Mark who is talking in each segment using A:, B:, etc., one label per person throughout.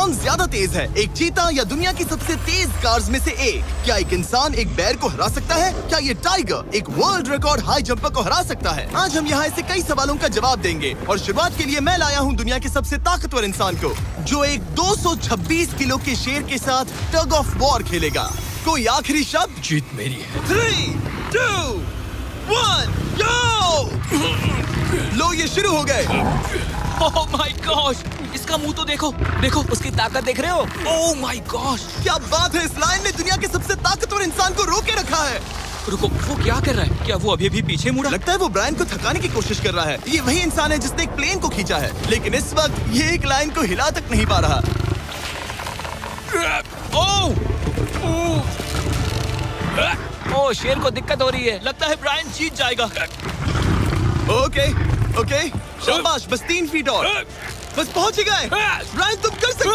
A: कौन ज्यादा तेज है, एक चीता या दुनिया की सबसे तेज कार्स में से एक? क्या एक इंसान एक बैर को हरा सकता है? क्या ये टाइगर एक वर्ल्ड रिकॉर्ड हाई जंपर को हरा सकता है? आज हम यहाँ ऐसे कई सवालों का जवाब देंगे और शुरुआत के लिए मैं लाया हूँ दुनिया के सबसे ताकतवर इंसान को, जो एक 226 किलो के शेर के साथ टग ऑफ वॉर खेलेगा। कोई आखिरी शब्द?
B: जीत मेरी है।
A: 3, 2, 1, go! लो ये शुरू हो गए।
B: ओह माय गॉश, इसका मुंह तो देखो, देखो उसकी ताकत देख रहे हो? ओह माय गॉश,
A: क्या बात है, इस लायन ने दुनिया के सबसे ताकतवर इंसान को रोके रखा है।
B: रुको, वो क्या कर रहा है? क्या वो अभी भी पीछे मुड़ा?
A: लगता है वो ब्रायन को थकाने की कोशिश कर रहा है। ये वही इंसान है जिसने एक प्लेन को खींचा है, लेकिन इस वक्त ये एक लायन को हिला तक नहीं पा रहा।
B: ओह, शेर को दिक्कत हो रही है। लगता है ब्रायन जीत जाएगा।
A: ओके, शाबाश, बस 3 फीट और, बस पहुंच ही गए। ब्रायन तुम कर सकते हो।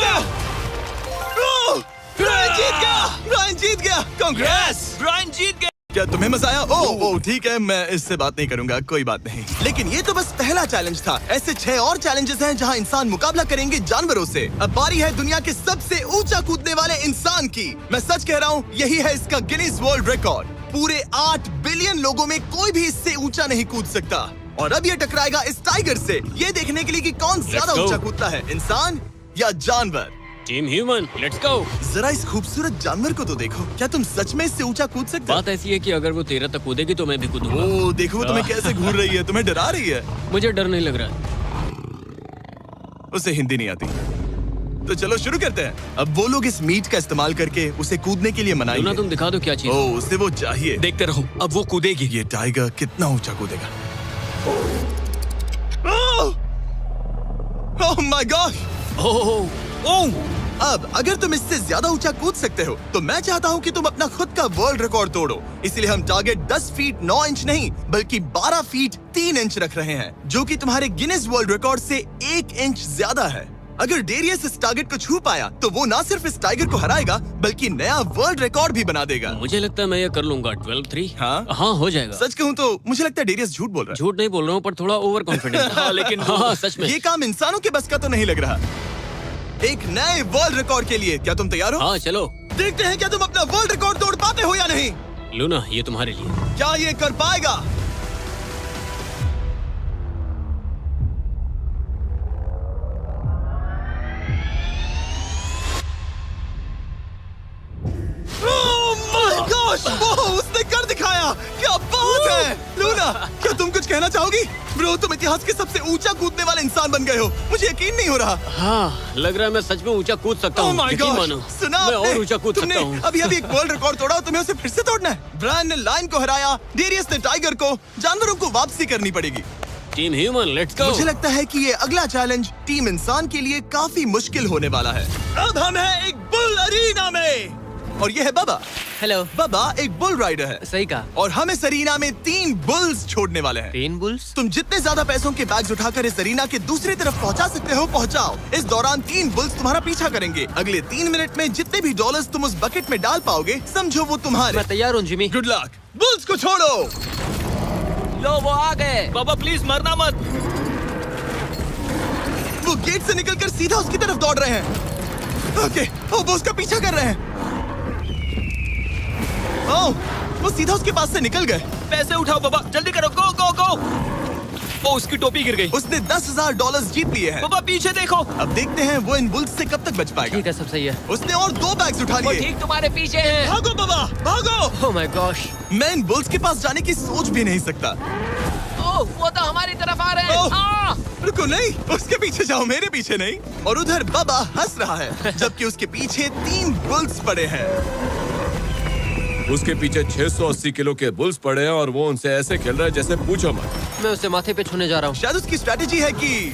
A: ब्रायन जीत गया, ब्रायन जीत गया। कांग्रेस,
B: ब्रायन जीत गया।
A: क्या तुम्हें मजा आया? ओह ठीक है, मैं इससे बात नहीं करूंगा, कोई बात नहीं। लेकिन ये तो बस पहला चैलेंज था। ऐसे 6 और चैलेंजेस हैं जहां इंसान मुकाबला करेंगे जानवरों से। अब बारी है दुनिया के सबसे ऊंचा कूदने वाले इंसान की। मैं सच कह रहा हूँ, यही है इसका गिनीज वर्ल्ड रिकॉर्ड। पूरे 8 बिलियन लोगों में कोई भी इससे ऊंचा नहीं कूद सकता। और अब ये टकराएगा इस टाइगर से, ये देखने के लिए कि कौन ज्यादा ऊंचा कूदता है, इंसान या जानवर।
B: Team human, let's go.
A: जरा इस खूबसूरत जानवर को तो देखो, क्या तुम सच में इससे ऊंचा कूद सकते हो?
B: बात ऐसी है कि अगर वो 13 तक कूदेगी तो मैं भी कूदूंगा।
A: ओह देखो, वो तुम्हें कैसे घूर रही है, तुम्हें डरा रही है।
B: मुझे डर नहीं लग रहा है।
A: उसे हिंदी नहीं आती, तो चलो शुरू करते हैं। अब वो लोग इस मीट का इस्तेमाल करके उसे कूदने के लिए मनाएंगे।
B: तुम दिखा दो क्या चीज।
A: ओह उसे वो चाहिए।
B: देखते रहो, अब वो कूदेगी।
A: ये टाइगर कितना ऊंचा कूदेगा। Oh my God.
B: ओह,
A: अब अगर तुम इससे ज्यादा ऊंचा कूद सकते हो तो मैं चाहता हूँ कि तुम अपना खुद का वर्ल्ड रिकॉर्ड तोड़ो। इसलिए हम टारगेट 10 फीट 9 इंच नहीं बल्कि 12 फीट 3 इंच रख रहे हैं, जो कि तुम्हारे गिनीज वर्ल्ड रिकॉर्ड से 1 इंच ज्यादा है। अगर डेरियस इस टारगेट को छू पाया तो वो ना सिर्फ इस टाइगर को हराएगा बल्कि नया वर्ल्ड रिकॉर्ड भी बना देगा।
B: मुझे लगता है मैं ये कर लूंगा। 12-3।
A: हाँ
B: हो जाएगा।
A: सच कहूँ तो मुझे लगता है डेरियस झूठ बोल रहा है।
B: झूठ नहीं बोल रहा हूँ, पर थोड़ा ओवर कॉन्फिडेंस। हाँ, लेकिन हाँ सच में
A: ये काम इंसानों के बस का तो नहीं लग रहा। एक नए वर्ल्ड रिकॉर्ड के लिए क्या तुम तैयार हो?
B: हाँ चलो
A: देखते हैं क्या तुम अपना वर्ल्ड रिकॉर्ड तोड़ पाते हो या नहीं।
B: लूना, ये तुम्हारे लिए।
A: क्या ये कर पाएगा? Oh my gosh! ओह, उसने कर दिखाया। क्या बात है लूना, क्या तुम कुछ कहना चाहोगी? ब्रो, तुम इतिहास के सबसे ऊंचा कूदने वाले इंसान बन गए हो। मुझे यकीन नहीं हो रहा।
B: हाँ, लग रहा है मैं सच में ऊंचा कूद सकता हूँ।
A: यकीन
B: मानो,
A: सुना
B: मैं
A: आपने?
B: और ऊंचा कूद
A: तुमने
B: सकता हूँ।
A: अभी एक वर्ल्ड रिकॉर्ड तोड़ा, तुम्हें उसे फिर से तोड़ना है। ब्रायन ने लायन को हराया, डेरियस ने टाइगर को, जानवरों को वापसी करनी पड़ेगी।
B: Team human, let's go.
A: मुझे लगता है कि ये अगला चैलेंज टीम इंसान के लिए काफी मुश्किल होने वाला है। अब हम हैं एक बुल अरीना में और ये है बाबा।
C: हेलो।
A: बाबा एक बुल राइडर है।
C: सही कहा।
A: और हम इस अरीना में 3 बुल्स छोड़ने वाले हैं।
C: 3 बुल्स?
A: तुम जितने ज्यादा पैसों के बैग्स उठाकर इस अरीना के दूसरी तरफ पहुंचा सकते हो पहुंचाओ। इस दौरान 3 बुल्स तुम्हारा पीछा करेंगे। अगले 3 मिनट में जितने भी डॉलर्स तुम उस बकेट में डाल पाओगे समझो वो तुम्हारे।
C: मैं तैयार हूँ जिमी।
A: Good luck. बुल्स को छोड़ो।
C: लो वो आ गए।
B: बाबा प्लीज मरना मत।
A: वो गेट से निकलकर सीधा उसकी तरफ दौड़ रहे हैं। ओके, वो उसका पीछा कर रहे हैं। ओह, वो सीधा उसके पास से निकल गए।
B: पैसे उठाओ बाबा, जल्दी करो, गो गो गो। ओ, उसकी टोपी गिर गई।
A: उसने 10,000 डॉलर्स जीत लिए हैं।
B: बाबा पीछे देखो।
A: अब देखते हैं वो इन बुल्स से कब तक बच पाएगा।
C: ठीक है, सब सही है।
A: उसने और 2 बैग्स उठा
C: वो
A: लिए।
C: ठीक तुम्हारे पीछे है।
A: भागो बाबा, भागो।
C: Oh my gosh.
A: मैं इन बुल्स के पास जाने की सोच भी नहीं सकता।
C: ओह, वो तो हमारी तरफ आ रहे
A: ओह।
C: हैं।
A: रुको, नहीं, उसके पीछे जाओ, मेरे पीछे नहीं। और उधर बाबा हंस रहा है जबकि उसके पीछे 3 बुल्स पड़े हैं।
D: उसके पीछे 680 किलो के बुल्स पड़े हैं और वो उनसे ऐसे खेल रहा है जैसे पूछो मत।
C: मैं उसे माथे पे छूने जा रहा हूँ।
A: शायद उसकी स्ट्रेटेजी है कि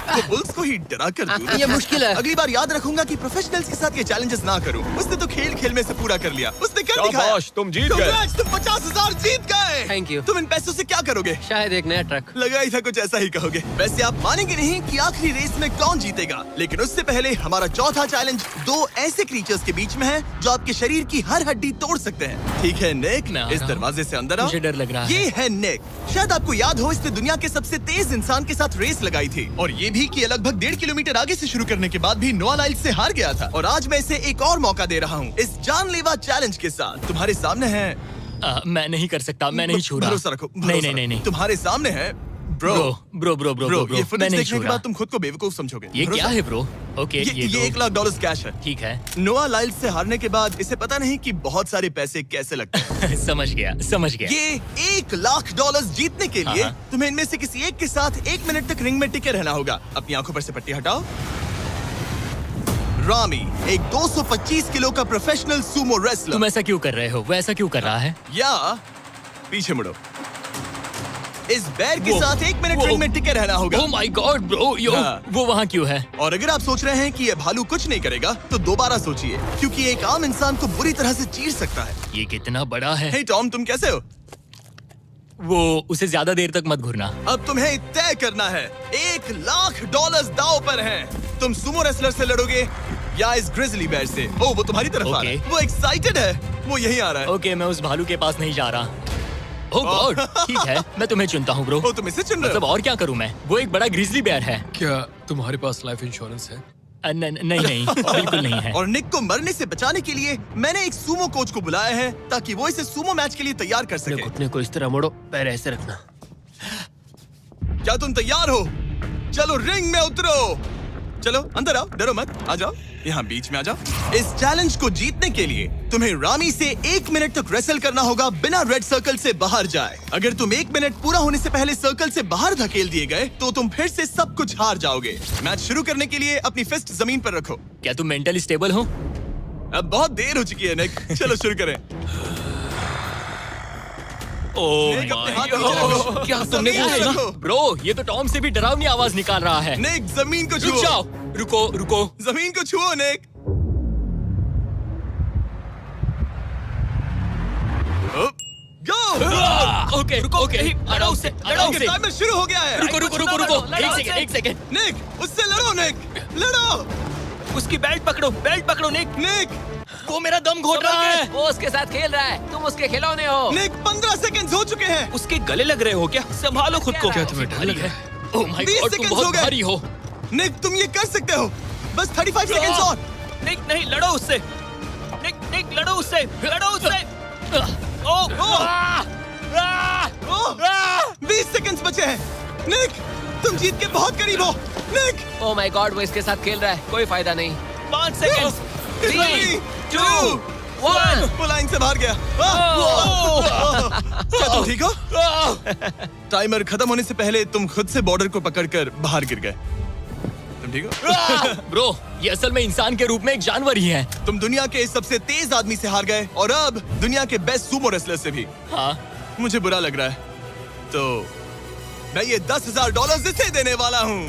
A: वो बुल्स को ही डरा कर दूं।
C: ये मुश्किल है।
A: अगली बार याद रखूंगा कि प्रोफेशनल्स के साथ ये चैलेंजेस ना करूं। उसने तो खेल खेल में से पूरा कर लिया। उसने कर दिखाया।
D: शाबाश, तुम जीत गए।
A: Congrats, तुम 50,000 जीत गए।
C: Thank you।
A: तुम इन पैसों से क्या करोगे?
C: शायद एक नया ट्रक।
A: लगा ही था कुछ ऐसा ही कहोगे। वैसे आप मानेंगे नहीं कि आखिरी रेस में कौन जीतेगा, लेकिन उससे पहले हमारा चौथा चैलेंज 2 ऐसे क्रीचर्स के बीच में है जो आपके शरीर की हर हड्डी तोड़ सकते हैं। ठीक है निक, इस दरवाजे से अंदर आओ।
C: मुझे डर लग रहा है।
A: ये है निक। शायद आपको याद हो इसने दुनिया के सबसे तेज इंसान के साथ रेस लगाई थी और ये भी कि ये लगभग 1.5 किलोमीटर आगे से शुरू करने के बाद भी नोआ लाइल्स से हार गया था और आज मैं इसे एक और मौका दे रहा हूँ इस जानलेवा चैलेंज के साथ। तुम्हारे सामने है
B: मैं नहीं कर सकता, मैं नहीं छू रहा।
A: भरोसा रखो,
B: नहीं नहीं नहीं नहीं।
A: तुम्हारे सामने है bro.
B: Bro bro bro bro
A: ये
B: मैं
A: फुटेज
B: नहीं
A: देखने
B: छू
A: के
B: रहा।
A: बाद तुम खुद को बेवकूफ समझोगे।
B: ये क्या है ब्रो? ओके
A: ये $1 लाख कैश है।
B: ठीक है।
A: नोआ लाइल्स से हारने के बाद इसे पता नहीं कि बहुत सारे पैसे कैसे लगते हैं।
B: समझ गया।
A: ये $1 लाख जीतने के लिए तुम्हें इनमें से किसी एक के साथ 1 मिनट तक रिंग में टिके रहना होगा। अपनी आंखों पर से पट्टी हटाओ। रामी एक 225 किलो का प्रोफेशनल सूमो रेसलर।
B: तुम ऐसा क्यों कर रहे हो? वो ऐसा क्यों कर रहा है?
A: या पीछे मुड़ो। इस बैर के साथ 1 मिनट रिंग में टिके रहना होगा।
B: ओह माय गॉड ब्रो, यो वो वहाँ क्यों है?
A: और अगर आप सोच रहे हैं कि ये भालू कुछ नहीं करेगा तो दोबारा सोचिए, क्योंकि एक आम इंसान को बुरी तरह से चीर सकता है।
B: ये कितना बड़ा है?
A: हे टॉम, तुम कैसे हो?
B: वो उसे ज्यादा देर तक मत घुरना।
A: अब तुम्हें तय करना है। $1 लाख दांव पर हैं। तुम सुमो रेसलर से लड़ोगे या इस ग्रिजली बेयर से? ओह, वो तुम्हारी तरफ आ रहा है। वो एक्साइटेड है। वो यहीं आ रहा है।
B: ओके, मैं उस भालू के पास नहीं जा रहा। ओह गॉड, ठीक है, मैं तुम्हें चुनता हूँ ब्रो।
A: तुम इसे चुन रहे हो?
B: मतलब और क्या करूँ मैं? वो एक बड़ा ग्रिजली बेयर है।
E: क्या तुम्हारे पास लाइफ इंश्योरेंस है?
B: नहीं बिल्कुल नहीं है।
A: और निक को मरने से बचाने के लिए मैंने एक सूमो कोच को बुलाया है ताकि वो इसे सूमो मैच के लिए तैयार कर सके।
C: घुटने को इस तरह मोड़ो, पैर ऐसे रखना।
A: क्या तुम तैयार हो? चलो रिंग में उतरो। चलो अंदर आओ, डरो मत, आ जाओ, यहाँ बीच में आ जाओ। इस चैलेंज को जीतने के लिए तुम्हें रामी से 1 मिनट तक रेसल करना होगा बिना रेड सर्कल से बाहर जाए। अगर तुम 1 मिनट पूरा होने से पहले सर्कल से बाहर धकेल दिए गए तो तुम फिर से सब कुछ हार जाओगे। मैच शुरू करने के लिए अपनी फिस्ट जमीन पर रखो।
B: क्या तुम मेंटली स्टेबल हो?
A: अब बहुत देर हो चुकी है निक, चलो शुरू करें।
B: ओह
A: निक, अपने
B: माय
A: हाथ नीचे रखो।
B: गॉड, क्या तुमने
A: जमीन
B: वो
A: पे
B: सुना?
A: रखो।
B: ब्रो, ये तो टॉम से भी डरावनी आवाज निकाल रहा है।
A: निक, जमीन को
B: रुक
A: छुओ।
B: जाओ, रुको।
A: जमीन को छुओ निक। गो।
B: ओके, लड़ो उससे।
A: टाइमर शुरू हो गया है।
B: रुको, एक सेकंड।
A: निक, उससे लड़ो निक, लड़ो।
B: उसकी बेल्ट पकड़ो निक।
A: निक,
B: वो मेरा दम घोट रहा है।
C: वो उसके साथ खेल रहा है, तुम उसके खिलौने हो।
A: निक, 15 सेकंड हो चुके हैं।
B: उसके गले लग रहे हो क्या? संभालो खुद को।
C: क्या
E: तुम्हें डर लग रहा है?
B: ओह माय
A: 20
B: गॉड, तुम
A: seconds हो
B: बहुत
A: गए।
B: भारी हो।
A: निक, तुम ये कर सकते हो। बस 35 सेकंड्स और।
B: निक, नहीं, लड़ो उससे। निक, लड़ो उससे। ओह,
A: 20 सेकंड्स बचे हैं। निक, तुम जीत के बहुत करीब हो। निक,
C: ओह माय गॉड, वो इसके साथ खेल रहा है, कोई फायदा नहीं।
B: 5 सेकंड।
A: 3, 2, 1। वो लाइन से बाहर गया। क्या तुम ठीक हो? टाइमर खत्म होने से पहले तुम खुद से बॉर्डर को पकड़कर बाहर गिर गए। तुम ठीक हो?
B: ब्रो, ये असल में इंसान के रूप में एक जानवर ही है।
A: तुम दुनिया के सबसे तेज आदमी से हार गए और अब दुनिया के बेस्ट सूमो रेसलर से भी।
B: हाँ,
A: मुझे बुरा लग रहा है, तो मैं ये $10,000 इसे देने वाला हूँ।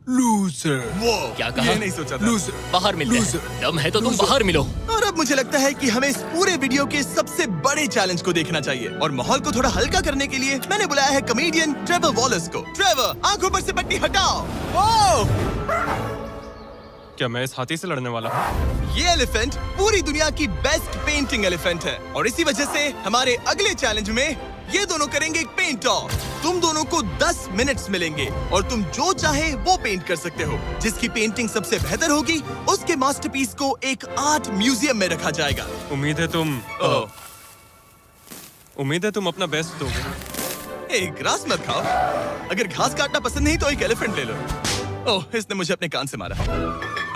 E: लूजर।
A: वो
B: क्या कहा?
A: ये नहीं सोचा था।
E: लूजर।
B: बाहर मिलते
E: Loser.
B: हैं। दम है तो तुम
E: Loser.
B: बाहर मिलो।
A: और अब मुझे लगता है कि हमें इस पूरे वीडियो के सबसे बड़े चैलेंज को देखना चाहिए और माहौल को थोड़ा हल्का करने के लिए मैंने बुलाया है कॉमेडियन ट्रेवर वॉलस को। ट्रेवर, आंखों पर से पट्टी हटाओ। ओह!
E: क्या मैं इस हाथी से लड़ने वाला हूँ?
A: ये एलिफेंट पूरी दुनिया की बेस्ट पेंटिंग एलिफेंट है और इसी वजह से हमारे अगले चैलेंज में ये दोनों करेंगे एक पेंट ऑफ। तुम दोनों को 10 मिनट्स मिलेंगे और तुम जो चाहे वो पेंट कर सकते हो। जिसकी पेंटिंग सबसे बेहतर होगी उसके मास्टरपीस को एक आर्ट म्यूजियम में रखा जाएगा।
E: उम्मीद है तुम अपना बेस्ट दोगे।
A: एक ग्रास मत खाओ। अगर घास काटना पसंद नहीं तो एक एलिफेंट ले लो। ओह, इसने मुझे अपने कान से मारा।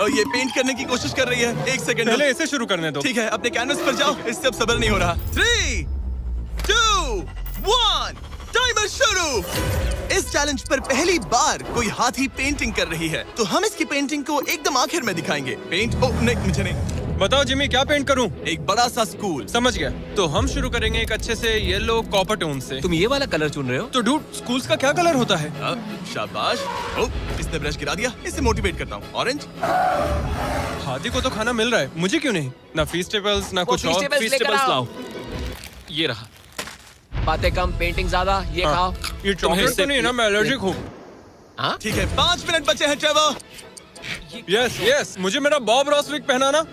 A: और ये पेंट करने की कोशिश कर रही है। 1 सेकंड।
E: पहले इसे शुरू करने दो।
A: ठीक है, अपने कैनवस पर जाओ। इससे अब सब्र नहीं हो रहा। 3, 2, 1, टाइमर शुरू। इस चैलेंज पर पहली बार कोई हाथी पेंटिंग कर रही है, तो हम इसकी पेंटिंग को एकदम आखिर में दिखाएंगे। पेंट, ओह नहीं, मुझे नहीं।
E: बताओ जिमी, क्या पेंट करूं?
A: एक बड़ा सा स्कूल।
E: समझ गया। तो हम शुरू करेंगे एक अच्छे से येलो कॉपर टोन से।
C: तुम ये वाला कलर चुन रहे हो?
E: तो डूड, स्कूल्स का क्या कलर होता है?
A: शाबाश। ओह, इसने ब्रश गिरा दिया। इसे मोटिवेट करता हूँ। ऑरेंज।
E: हाथी को तो खाना मिल रहा है, मुझे क्यों नहीं? ना फेस्टिवल्स ना
C: वो
E: कुछ और।
C: Feastables लेकर आओ।
E: लाओ। ये रहा।
C: बातें कम, पेंटिंग ज्यादा। ये खाओ।
E: ये चॉकलेट तो नहीं ना, मैं एलर्जिक हूँ।
C: हाँ?
A: ठीक है, 5 मिनट बचे हैं ट्रेवर।
E: यस, मुझे मेरा बॉब रॉसविक पहनाना।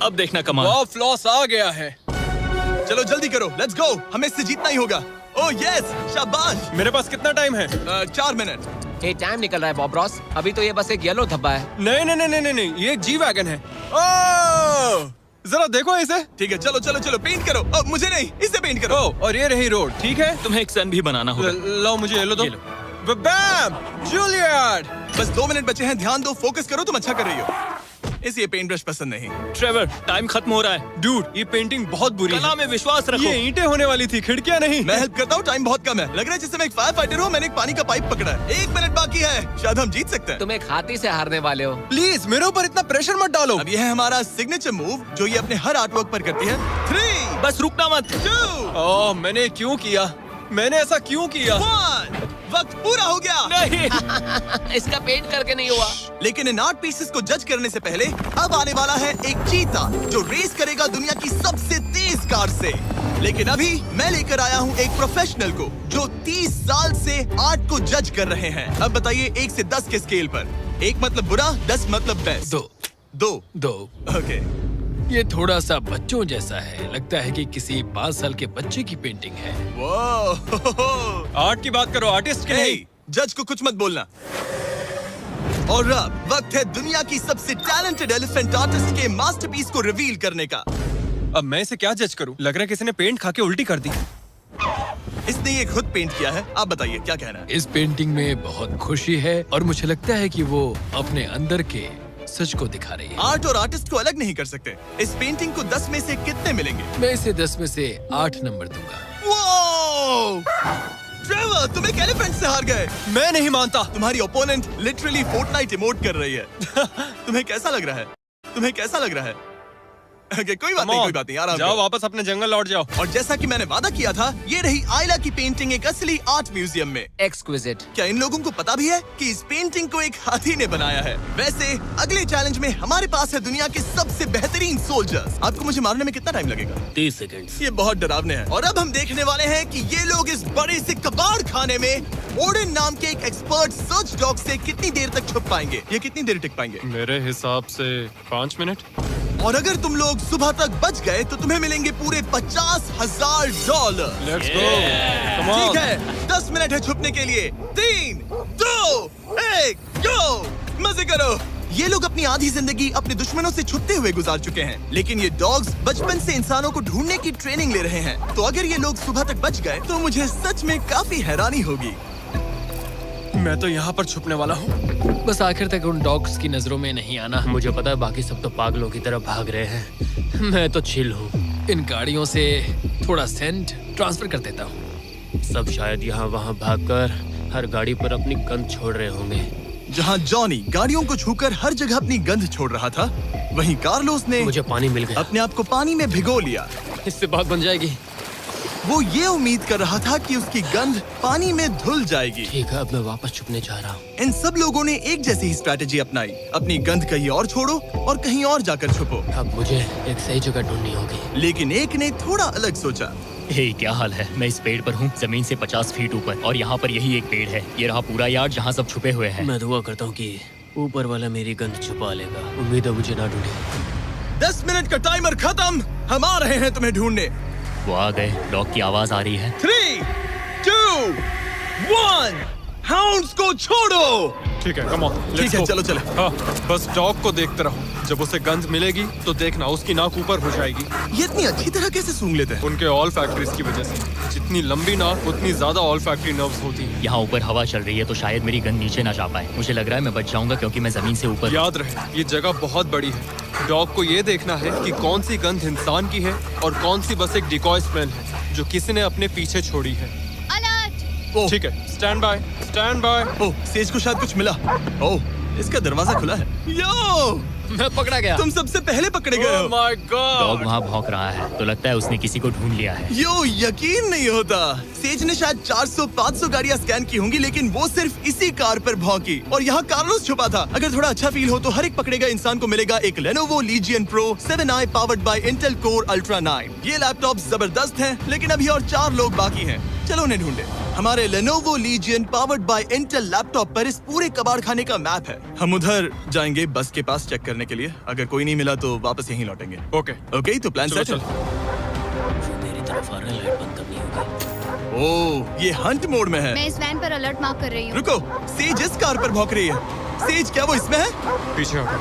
B: अब देखना कमाल।
E: वाह, फ्लॉस आ गया है।
A: चलो जल्दी करो, लेट्स गो। हमें इससे जीतना ही होगा। ओह यस, शाबाश।
E: मेरे पास कितना टाइम है?
A: 4 मिनट।
C: ये टाइम निकल रहा है बॉब रॉस। अभी तो ये बस एक येलो धब्बा है।
E: नहीं, ये एक जी वैगन है। ओह, जरा देखो इसे।
A: ठीक है, चलो चलो चलो, पेंट करो। अब मुझे नहीं, इसे पेंट करो।
E: ओह, और ये रही रोड, ठीक है।
B: तुम्हें एक सन भी बनाना होगा।
E: लाओ मुझे येलो दो।
B: ये लो।
E: बैम, जूलियट।
A: बस 2 मिनट बचे हैं, ध्यान दो, फोकस करो, तुम अच्छा कर रही हो। इसे ये पेंट ब्रश पसंद नहीं।
B: ट्रेवर, टाइम खत्म हो रहा है।
E: डूड, ये पेंटिंग बहुत बुरी
B: कला
E: है।
B: में विश्वास रखो।
E: ये ईंटें होने वाली थी, खिड़कियां नहीं।
A: मैं हेल्प करता हूँ, टाइम बहुत कम है। लग रहा है जैसे मैं एक फायर फाइटर हूँ, मैंने एक पानी का पाइप पकड़ा है। 1 मिनट बाकी है, शायद हम जीत सकते हैं।
C: तुम एक हाथी से हारने वाले हो।
E: प्लीज मेरे ऊपर इतना प्रेशर मत डालो।
A: अब ये है हमारा सिग्नेचर मूव, जो ये अपने हर आर्टवर्क पर करती है। 3,
B: बस रुकना मत।
A: 2,
E: ओह, मैंने क्यों किया? मैंने ऐसा क्यों किया?
A: 1, वक्त पूरा हो गया।
B: नहीं।
C: इसका पेंट करके नहीं हुआ।
A: लेकिन इन आर्ट पीसेस को जज करने से पहले अब आने वाला है एक चीता जो रेस करेगा दुनिया की सबसे तेज कार से। लेकिन अभी मैं लेकर आया हूँ एक प्रोफेशनल को जो 30 साल से आर्ट को जज कर रहे हैं। अब बताइए 1 से 10 के स्केल पर। 1 मतलब बुरा, 10 मतलब बेस्ट। 2। ओके।
F: ये थोड़ा सा बच्चों जैसा है। लगता है कि किसी 5 साल के बच्चे की पेंटिंग है।
A: वाह।
E: आर्ट की बात करो, आर्टिस्ट की नहीं।
A: जज को कुछ मत बोलना। और अब वक्त है दुनिया की सबसे टैलेंटेड एलिफेंट आर्टिस्ट के मास्टरपीस को रिवील करने का।
E: अब मैं इसे क्या जज करूं? लग रहा है किसी ने पेंट खा के उल्टी कर दी।
A: इसने ये खुद पेंट किया है। आप बताइए क्या कहना है?
F: इस पेंटिंग में बहुत खुशी है और मुझे लगता है कि वो अपने अंदर के सच को दिखा रही है।
A: आर्ट और आर्टिस्ट को अलग नहीं कर सकते। इस पेंटिंग को 10 में से कितने मिलेंगे?
F: मैं इसे 10 में से 8 नंबर दूंगा।
A: वो ट्रेवर, तुम एक एलिफेंट से हार गए।
E: मैं नहीं मानता।
A: तुम्हारी ओपोनेंट लिटरली फोर्टनाइट इमोट कर रही है। तुम्हें कैसा लग रहा है? तुम्हें कैसा लग रहा है? Okay, कोई बात नहीं, आराम
E: जाओ,
A: करो।
E: वापस अपने जंगल लौट जाओ।
A: और जैसा कि मैंने वादा किया था, ये रही आयला की पेंटिंग एक असली आर्ट म्यूजियम में।
C: एक्सक्विजिट।
A: क्या इन लोगों को पता भी है कि इस पेंटिंग को एक हाथी ने बनाया है? वैसे अगले चैलेंज में हमारे पास है दुनिया के सबसे बेहतरीन सोल्जर्स। आपको मुझे मारने में कितना टाइम लगेगा?
B: 30 सेकंड।
A: ये बहुत डरावने हैं। और अब हम देखने वाले हैं कि ये लोग इस बड़े से कबाड़ खाने में ओडिन नाम के एक एक्सपर्ट सर्च डॉग से कितनी देर तक छुप पाएंगे। ये कितनी देर टिक पाएंगे?
E: मेरे हिसाब से 5 मिनट।
A: और अगर तुम लोग सुबह तक बच गए तो तुम्हें मिलेंगे पूरे $50,000।
E: Let's go, come on.
A: ठीक है, 10 मिनट है छुपने के लिए। 3, 2, 1, गो। मजे करो। ये लोग अपनी आधी जिंदगी अपने दुश्मनों से छुपते हुए गुजार चुके हैं, लेकिन ये डॉग्स बचपन से इंसानों को ढूंढने की ट्रेनिंग ले रहे हैं। तो अगर ये लोग सुबह तक बच गए तो मुझे सच में काफी हैरानी होगी।
E: मैं तो यहाँ पर छुपने वाला हूँ।
F: बस आखिर तक उन डॉग्स की नजरों में नहीं आना।
B: मुझे पता है बाकी सब तो पागलों की तरह भाग रहे हैं। मैं तो चिल हूँ।
F: इन गाड़ियों से थोड़ा सेंट ट्रांसफर कर देता हूँ।
B: सब शायद यहाँ वहाँ भागकर हर गाड़ी पर अपनी गंध छोड़ रहे होंगे।
A: जहाँ जॉनी गाड़ियों को छूकर हर जगह अपनी गंध छोड़ रहा था, वहीं कार्लोस ने
B: मुझे पानी मिल गया।
A: अपने आप को पानी में भिगो लिया।
F: इससे बात बन जाएगी।
A: वो ये उम्मीद कर रहा था कि उसकी गंध पानी में धुल जाएगी।
B: ठीक है, अब मैं वापस छुपने जा रहा हूँ।
A: इन सब लोगों ने एक जैसी ही स्ट्रैटेजी अपनाई। अपनी गंध कहीं और छोड़ो और कहीं और जाकर छुपो।
B: अब मुझे एक सही जगह ढूंढनी होगी।
A: लेकिन एक ने थोड़ा अलग सोचा।
B: हे, क्या हाल है? मैं इस पेड़ पर हूँ, जमीन से 50 फीट ऊपर, और यहाँ पर यही एक पेड़ है। ये रहा पूरा यार्ड जहाँ सब छुपे हुए हैं। मैं दुआ करता हूँ कि ऊपर वाला मेरी गंध छुपा लेगा। उम्मीद है मुझे ना ढूंढे।
A: 10 मिनट का टाइमर खत्म। हम आ रहे हैं तुम्हें ढूंढने।
B: वो आ गए। डॉग की आवाज आ रही है।
A: 3, 2, 1, हाउंड्स को छोड़ो।
E: ठीक है, कम ऑन।
A: ठीक है, चलो चले।
E: हाँ, बस डॉग को देखते रहो। जब उसे गंध मिलेगी तो देखना उसकी नाक ऊपर हो जाएगी।
A: ये इतनी अच्छी तरह कैसे सूंघ लेते हैं?
E: उनके ऑल फैक्ट्रीज की वजह से। जितनी लंबी नाक उतनी ज्यादा ऑल फैक्ट्री नर्व्स होती हैं।
B: यहाँ ऊपर हवा चल रही है तो शायद मेरी गंध नीचे ना जा पाए। मुझे लग रहा है मैं बच जाऊंगा क्योंकि मैं जमीन से ऊपर।
E: याद रहे, ये जगह बहुत बड़ी है। डॉग को ये देखना है कि कौन सी गंध इंसान की है और कौन सी बस एक डिकॉय स्मेल है जो किसी ने अपने पीछे छोड़ी है।
A: ओह,
E: ठीक है, stand by, stand by.
A: Oh, says को शायद कुछ मिला। ओह, इसका दरवाजा खुला है। यो,
F: मैं पकड़ा गया।
A: तुम सबसे पहले पकड़े गए हो।
E: My
B: dog
E: God.
B: वहाँ भौंक रहा है तो लगता है उसने किसी को ढूंढ लिया है।
A: यो, यकीन नहीं होता। सेज ने शायद 400-500 गाड़ियां स्कैन की होंगी, लेकिन वो सिर्फ इसी कार पर भौंकी। और यहाँ कार्लोस छुपा था। अगर थोड़ा अच्छा फील हो तो हर एक पकड़े गए इंसान को मिलेगा एक Lenovo Legion Pro 7i powered by Intel Core Ultra 9। ये लैपटॉप जबरदस्त हैं, लेकिन अभी और 4 लोग बाकी हैं। चलो उन्हें ढूंढे। हमारे Lenovo Legion powered by Intel laptop पर इस पूरे कबाड़ खाने का मैप है। हम उधर जाएंगे बस के पास चेक करने के लिए। अगर कोई नहीं मिला तो वापस यहीं लौटेंगे।
E: ओके,
A: ओके, तो प्लान
E: चलो
A: सेट है।
B: मेरी तरफ आ रहा है, लाइट बंद करनी होगी।
A: ओह, ये हंट मोड में है।
G: मैं इस वैन पर अलर्ट मार्क कर रही हूँ।
A: रुको, सेज इस कार पर भौंक रही है। सेज, क्या वो इसमें है?
E: पीछे हटो।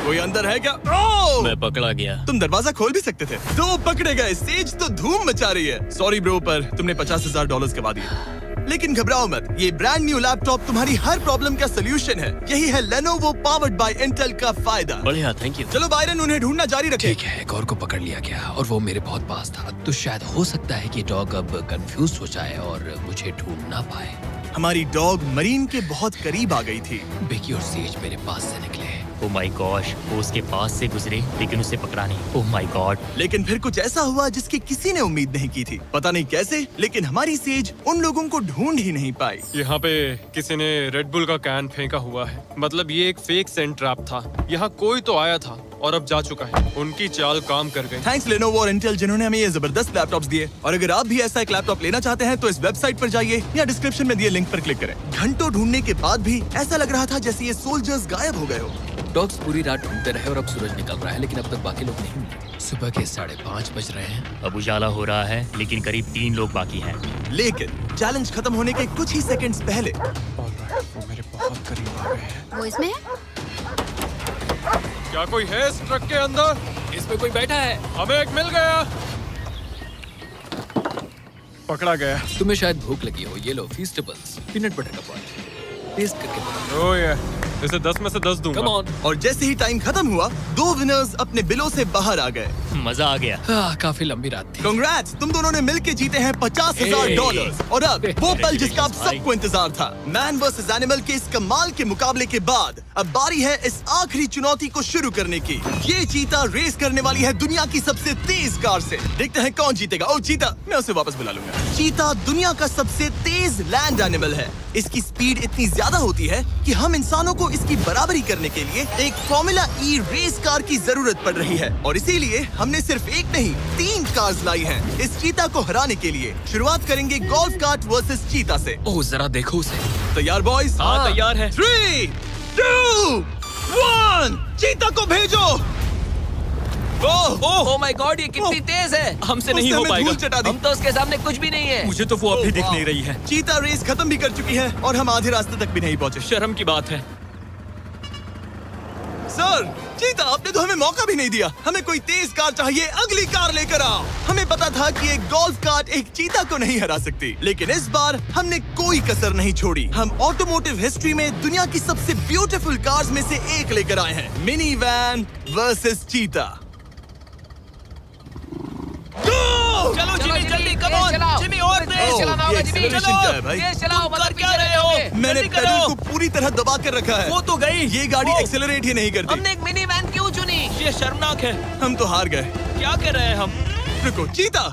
A: कोई अंदर है क्या? ओह!
B: मैं पकड़ा गया।
A: तुम दरवाजा खोल भी सकते थे। दो पकड़े गए। सेज तो धूम मचा रही है। सॉरी ब्रो, पर तुमने $50,000 गवा दिए। लेकिन घबराओ मत, ये ब्रांड न्यू लैपटॉप तुम्हारी हर प्रॉब्लम का सोल्यूशन है। यही है Lenovo पावर्ड बाय इंटेल का फायदा।
B: बढ़िया, थैंक यू।
A: चलो बायरन, उन्हें ढूंढना जारी रखें।
F: ठीक है, एक और को पकड़ लिया गया और वो मेरे बहुत पास था। तो शायद हो सकता है कि डॉग अब कंफ्यूज हो जाए और मुझे ढूंढ ना पाए।
A: हमारी डॉग मरीन के बहुत करीब आ गई थी।
F: बेकी और सेज मेरे पास से निकले।
B: ओह माय गॉश, वो उसके पास से गुजरे लेकिन उसे पकड़ा नहीं। Oh my God.
A: लेकिन फिर कुछ ऐसा हुआ जिसकी किसी ने उम्मीद नहीं की थी। पता नहीं कैसे, लेकिन हमारी सेज उन लोगों को ढूंढ ही नहीं पाई।
E: यहाँ पे किसी ने रेड बुल का कैन फेंका हुआ है। मतलब ये एक फेक सेंट ट्रैप था। यहाँ कोई तो आया था और अब जा चुका है। उनकी चाल काम कर गई।
A: थैंक्स Lenovo और इंटेल, जिन्होंने हमें ये जबरदस्त लैपटॉप्स दिए। और अगर आप भी ऐसा एक लैपटॉप लेना चाहते हैं तो इस वेबसाइट पर जाइए या डिस्क्रिप्शन में दिए लिंक पर क्लिक करें। घंटों ढूंढने के बाद भी ऐसा लग रहा था जैसे ये सोल्जर्स गायब हो गए हो।
F: डॉग्स पूरी रात ढूंढते रहे और अब सूरज निकल रहा है, लेकिन अब तक बाकी लोग नहीं मिले। सुबह के 5:30 बज रहे हैं।
B: अब उजाला हो रहा है लेकिन करीब 3 लोग बाकी हैं।
A: लेकिन चैलेंज खत्म होने के कुछ ही सेकंड्स पहले
E: वो मेरे बहुत करीब आ गए हैं।
G: वो इसमें है?
E: क्या कोई है इस ट्रक के अंदर?
F: इसमें कोई बैठा है।
E: हमें एक मिल गया। पकड़ा गया।
F: तुम्हें शायद भूख लगी हो। ये लो फीस्टेबल्स, पीनट बटर का बॉल। टेस्ट करके बताओ।
E: ओह ये, इसे 10 में से 10 दूंगा।
F: Come on.
A: और जैसे ही टाइम खत्म हुआ, 2 विनर्स अपने बिलों से बाहर आ गए।
B: मजा आ गया।
F: काफी लंबी रात थी।
A: कांग्रेट्स, तुम दोनों ने मिलके जीते हैं $50,000। और अब वो पल जिसका आप सबको इंतजार था, मैन वर्सेस एनिमल के इस कमाल के मुकाबले के बाद अब बारी है इस आखिरी चुनौती को शुरू करने की। ये चीता रेस करने वाली है दुनिया की सबसे तेज कार से। देखते हैं कौन जीतेगा। ओ चीता, मैं उसे वापस बुला लूंगा। चीता दुनिया का सबसे तेज लैंड एनिमल है। इसकी स्पीड इतनी ज्यादा होती है कि हम इंसानों को इसकी बराबरी करने के लिए एक फॉर्मूला ई रेस कार की जरूरत पड़ रही है। और इसीलिए हमने सिर्फ एक नहीं 3 कार्स लाई हैं इस चीता को हराने के लिए। शुरुआत करेंगे गोल्फ कार्ट वर्सेस चीता से।
F: ओह जरा देखो उसे।
A: तैयार बॉयज?
B: हाँ, तैयार है।
A: 3, 2, 1, चीता को भेजो।
C: ओह माय गॉड, ये कितनी तेज है।
B: हमसे नहीं हो पाएगा।
A: चटा दी।
C: हम तो उसके सामने कुछ भी नहीं है।
B: मुझे तो वो अभी दिख
A: वाह।
B: नहीं रही है।
A: चीता रेस खत्म भी कर चुकी है और हम आधे रास्ते तक भी नहीं पहुंचे।
B: शर्म की बात है।
A: सर, चीता, आपने तो हमें मौका भी नहीं दिया। हमें कोई तेज कार चाहिए, अगली कार लेकर आओ। हमें पता था कि एक गोल्फ कार्ट एक चीता को नहीं हरा सकती, लेकिन इस बार हमने कोई कसर नहीं छोड़ी। हम ऑटोमोटिव हिस्ट्री में दुनिया की सबसे ब्यूटीफुल कार्स में से एक लेकर आए हैं, मिनी वैन वर्सेस चीता।
B: चलो जिमी, जल्दी कम ऑन। जिमी और तेज चलाना होगा। जिमी
A: acceleration क्या है भाई?
C: तेज चलाओ,
B: कर क्या रहे हो?
A: मैंने
B: जल्दी करो।
A: पेडल को पूरी तरह दबा कर रखा है।
B: वो तो गई।
A: ये गाड़ी
B: वो।
A: एक्सेलरेट ही नहीं करती।
C: हमने एक मिनी वैन क्यों चुनी?
B: ये शर्मनाक है।
A: हम तो हार गए।
B: क्या कर रहे हैं हम?
A: रुको, चीता,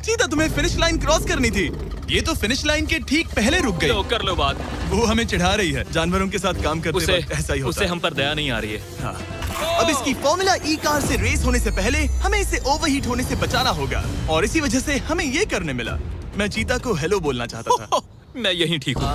A: चीता, तुम्हें फिनिश लाइन क्रॉस करनी थी। ये तो फिनिश लाइन के ठीक पहले रुक गई।
B: लो कर लो बात।
A: वो हमें चिढ़ा रही है। जानवरों के साथ काम करते
B: उसे
A: वक्त ऐसा ही होता
B: उसे
A: है।
B: हम पर दया नहीं आ रही है।
A: हाँ। अब इसकी फॉर्मूला ई कार से रेस होने से पहले हमें इसे ओवरहीट होने से बचाना होगा और इसी वजह से हमें ये करने मिला। मैं चीता को हेलो बोलना चाहता था।
B: मैं यहीं ठीक हूँ।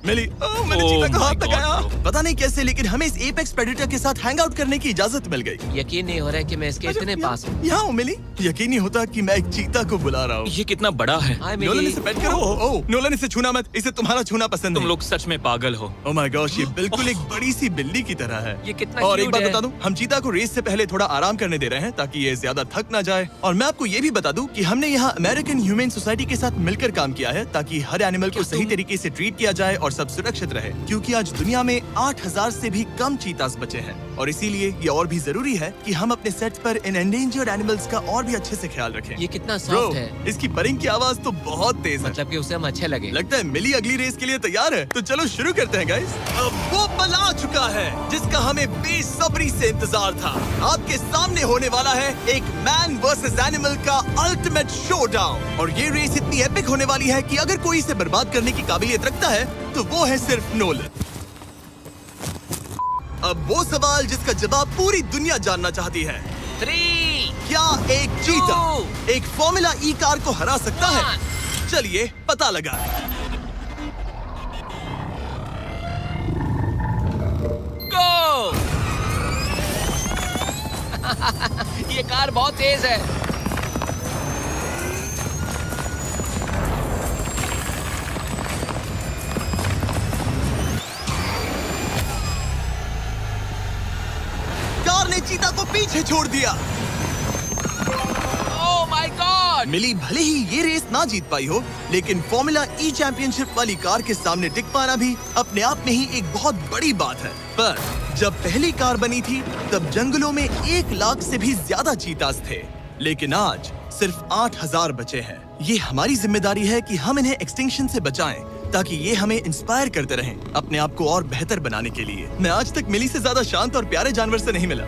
A: मैंने
B: Oh
A: चीता को
B: my
A: हाथ
B: God,
A: लगाया।
B: bro.
A: पता नहीं कैसे, लेकिन हमें इस एपेक्स प्रेडेटर के साथ हैंग आउट करने की इजाजत मिल गई।
C: यकीन नहीं हो रहा है कि मैं इसके इतने पास हूँ।
A: यहाँ हूँ मिली। यकीन नहीं होता कि मैं एक चीता को बुला रहा हूँ।
B: ये कितना बड़ा है।
C: हाय
A: नोलन,
C: मिली।
A: इसे पेट करो। ओह, नोलन, इसे छूना मत। इसे तुम्हारा छूना पसंद
B: तुम
A: नहीं।
B: लोग सच में पागल हो।
A: ओह माय गॉश, ये बिल्कुल एक बड़ी सी बिल्ली की तरह है।
C: ये कितना
A: और एक
C: cute
A: बात
C: है।
A: बता दूं, हम चीता को रेस से पहले थोड़ा आराम करने दे रहे हैं ताकि ये ज्यादा थक ना जाए। और मैं आपको ये भी बता दूं कि हमने यहाँ अमेरिकन ह्यूमन सोसाइटी के साथ मिलकर काम किया है ताकि हर एनिमल को सही तरीके से ट्रीट किया जाए और सब सुरक्षित रहे, क्योंकि आज दुनिया में 8,000 से भी कम चीतास बचे हैं। और इसीलिए ये और भी जरूरी है कि हम अपने सेट्स पर इन एंडेंजर्ड एनिमल्स का और भी अच्छे से ख्याल रखें।
C: ये कितना
A: ब्रो,
C: सॉफ्ट है।
A: इसकी परिंग की आवाज तो बहुत तेज है।
C: मतलब कि उसे हम अच्छे लगे।
A: लगता है मिली अगली रेस के लिए तैयार है। तो चलो शुरू करते हैं गाइस। अब वो पल आ चुका है जिसका हमें बेसब्री से इंतजार था। आपके सामने होने वाला है एक मैन वर्सेस एनिमल का अल्टीमेट शोडाउन। और ये रेस इतनी एपिक होने वाली है कि अगर कोई इसे बर्बाद करने की काबिलियत रखता है तो वो है सिर्फ नोलन। अब वो सवाल जिसका जवाब पूरी दुनिया जानना चाहती है,
C: 3,
A: क्या एक चीता एक फॉर्मूला ई कार को हरा सकता है? चलिए पता लगा।
C: गो। ये कार बहुत तेज है।
A: हमने चीता को पीछे छोड़ दिया।
C: Oh my God!
A: मिली भले ही ये रेस ना जीत पाई हो, लेकिन फॉर्मूला ई चैंपियनशिप वाली कार के सामने टिक पाना भी अपने आप में ही एक बहुत बड़ी बात है। पर जब पहली कार बनी थी तब जंगलों में 1 लाख से भी ज्यादा चीतास थे, लेकिन आज सिर्फ 8000 बचे हैं। ये हमारी जिम्मेदारी है कि हम इन्हें एक्सटिंक्शन से बचाएं, ताकि ये हमें इंस्पायर करते रहें अपने आप को और बेहतर बनाने के लिए। मैं आज तक मिली से ज्यादा शांत और प्यारे जानवर से नहीं मिला।